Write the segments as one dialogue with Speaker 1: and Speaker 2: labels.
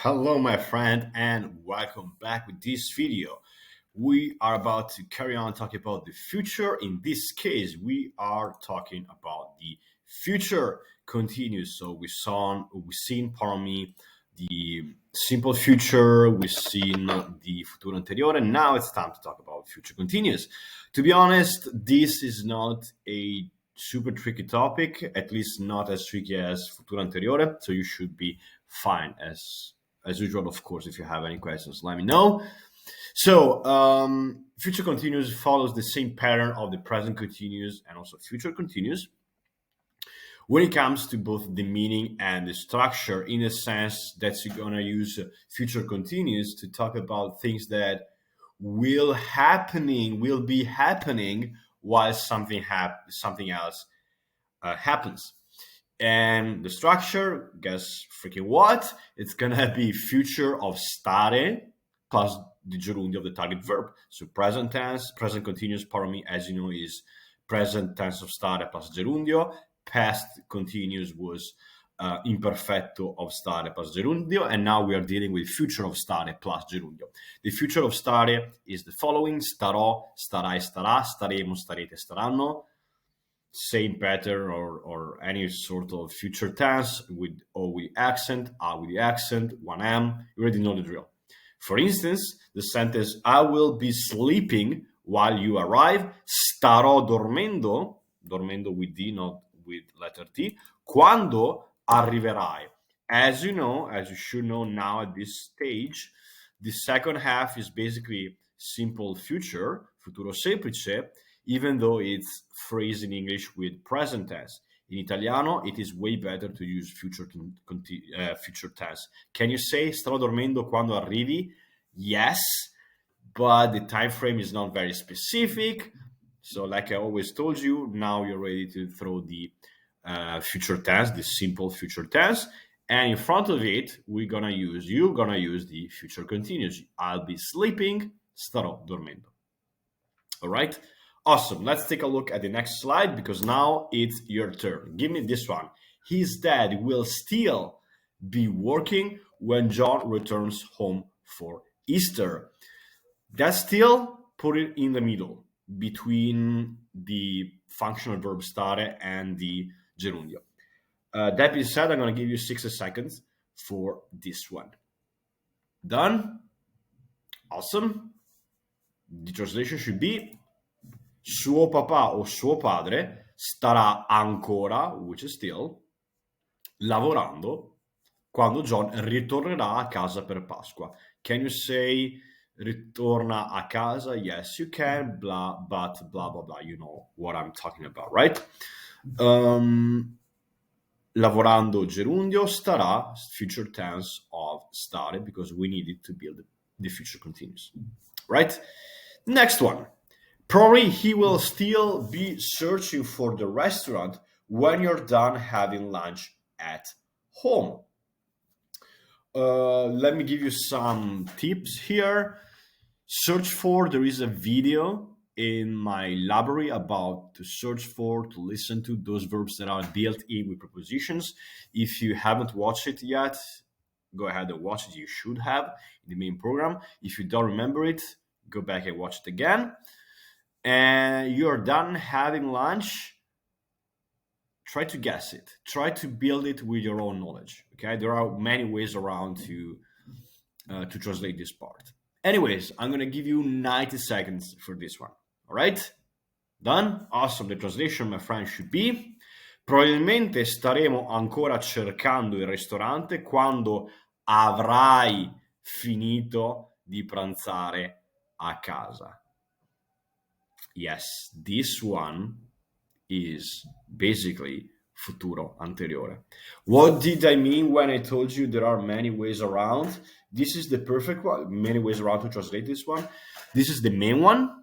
Speaker 1: Hello, my friend, and welcome back with this video. We are about to carry on talking about the future. In this case, we are talking about the future continuous. So we've seen, pardon me, the simple future. We've seen the futuro anteriore, and now it's time to talk about future continuous. To be honest, this is not a super tricky topic, at least not as tricky as futuro anteriore. So you should be fine as usual. Of course, if you have any questions, let me know. So future continuous follows the same pattern of the present continuous and also future continuous when it comes to both the meaning and the structure, in the sense that you're going to use future continuous to talk about things that will be happening while something else happens. And the structure, guess freaking what? It's gonna be future of stare plus the gerundio of the target verb. So present tense, present continuous, pardon me, as you know, is present tense of stare plus gerundio. Past continuous was imperfetto of stare plus gerundio, and now we are dealing with future of stare plus gerundio. The future of stare is the following: starò, starai, starà, staremo, starete, staranno. Same pattern or any sort of future tense with O with accent, A with the accent, 1M. You already know the drill. For instance, the sentence I will be sleeping while you arrive, starò dormendo with D, not with letter T, quando arriverai. As you should know now at this stage, the second half is basically simple future, futuro semplice, even though it's phrased in English with present tense. In Italiano, it is way better to use future tense. Can you say starò dormendo quando arrivi? Yes, but the time frame is not very specific. So like I always told you, now you're ready to throw the future tense, the simple future tense. And in front of it, you're gonna use the future continuous. I'll be sleeping, starò dormendo. All right? Awesome. Let's take a look at the next slide, because now it's your turn. Give me this one. His dad will still be working when John returns home for Easter. That still, put it in the middle between the functional verb stare and the gerundio. That being said, I'm going to give you 60 seconds for this one. Done? Awesome. The translation should be: suo papà o suo padre starà ancora, which is still, lavorando quando John ritornerà a casa per Pasqua. Can you say ritorna a casa? Yes, you can, but blah, blah, blah. You know what I'm talking about, right? Lavorando gerundio, starà, future tense of stare, because we need it to build the future continuous, right? Next one. Probably he will still be searching for the restaurant when you're done having lunch at home. Let me give you some tips here. Search for, there is a video in my library about to search for, to listen to those verbs that are built in with prepositions. If you haven't watched it yet, go ahead and watch it. You should have in the main program. If you don't remember it, go back and watch it again. And you're done having lunch, try to guess it. Try to build it with your own knowledge. Okay, there are many ways around to translate this part. Anyways, I'm gonna give you 90 seconds for this one. All right, done? Awesome. The translation, my friend, should be: probabilmente staremo ancora cercando il ristorante quando avrai finito di pranzare a casa. Yes, this one is basically futuro anteriore. What did I mean when I told you there are many ways around? This is the perfect one, many ways around to translate this one. This is the main one,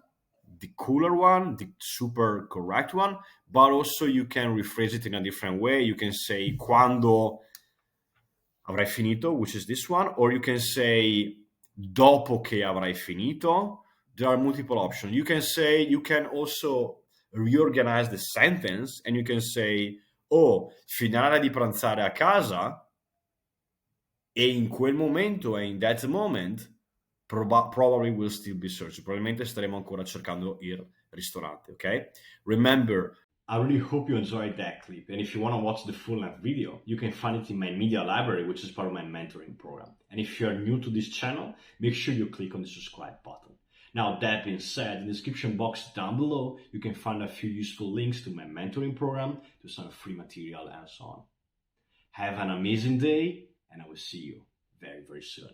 Speaker 1: the cooler one, the super correct one, but also you can rephrase it in a different way. You can say quando avrai finito, which is this one, or you can say dopo che avrai finito. There are multiple options. You can also reorganize the sentence, and you can say, oh, finale di pranzare a casa e in quel momento, e in that moment, probably will still be searching. Probabilmente staremo ancora cercando il ristorante, ok? Remember, I really hope you enjoyed that clip. And if you want to watch the full length video, you can find it in my media library, which is part of my mentoring program. And if you're new to this channel, make sure you click on the subscribe button. Now, that being said, in the description box down below, you can find a few useful links to my mentoring program, to some free material, and so on. Have an amazing day, and I will see you very, very soon.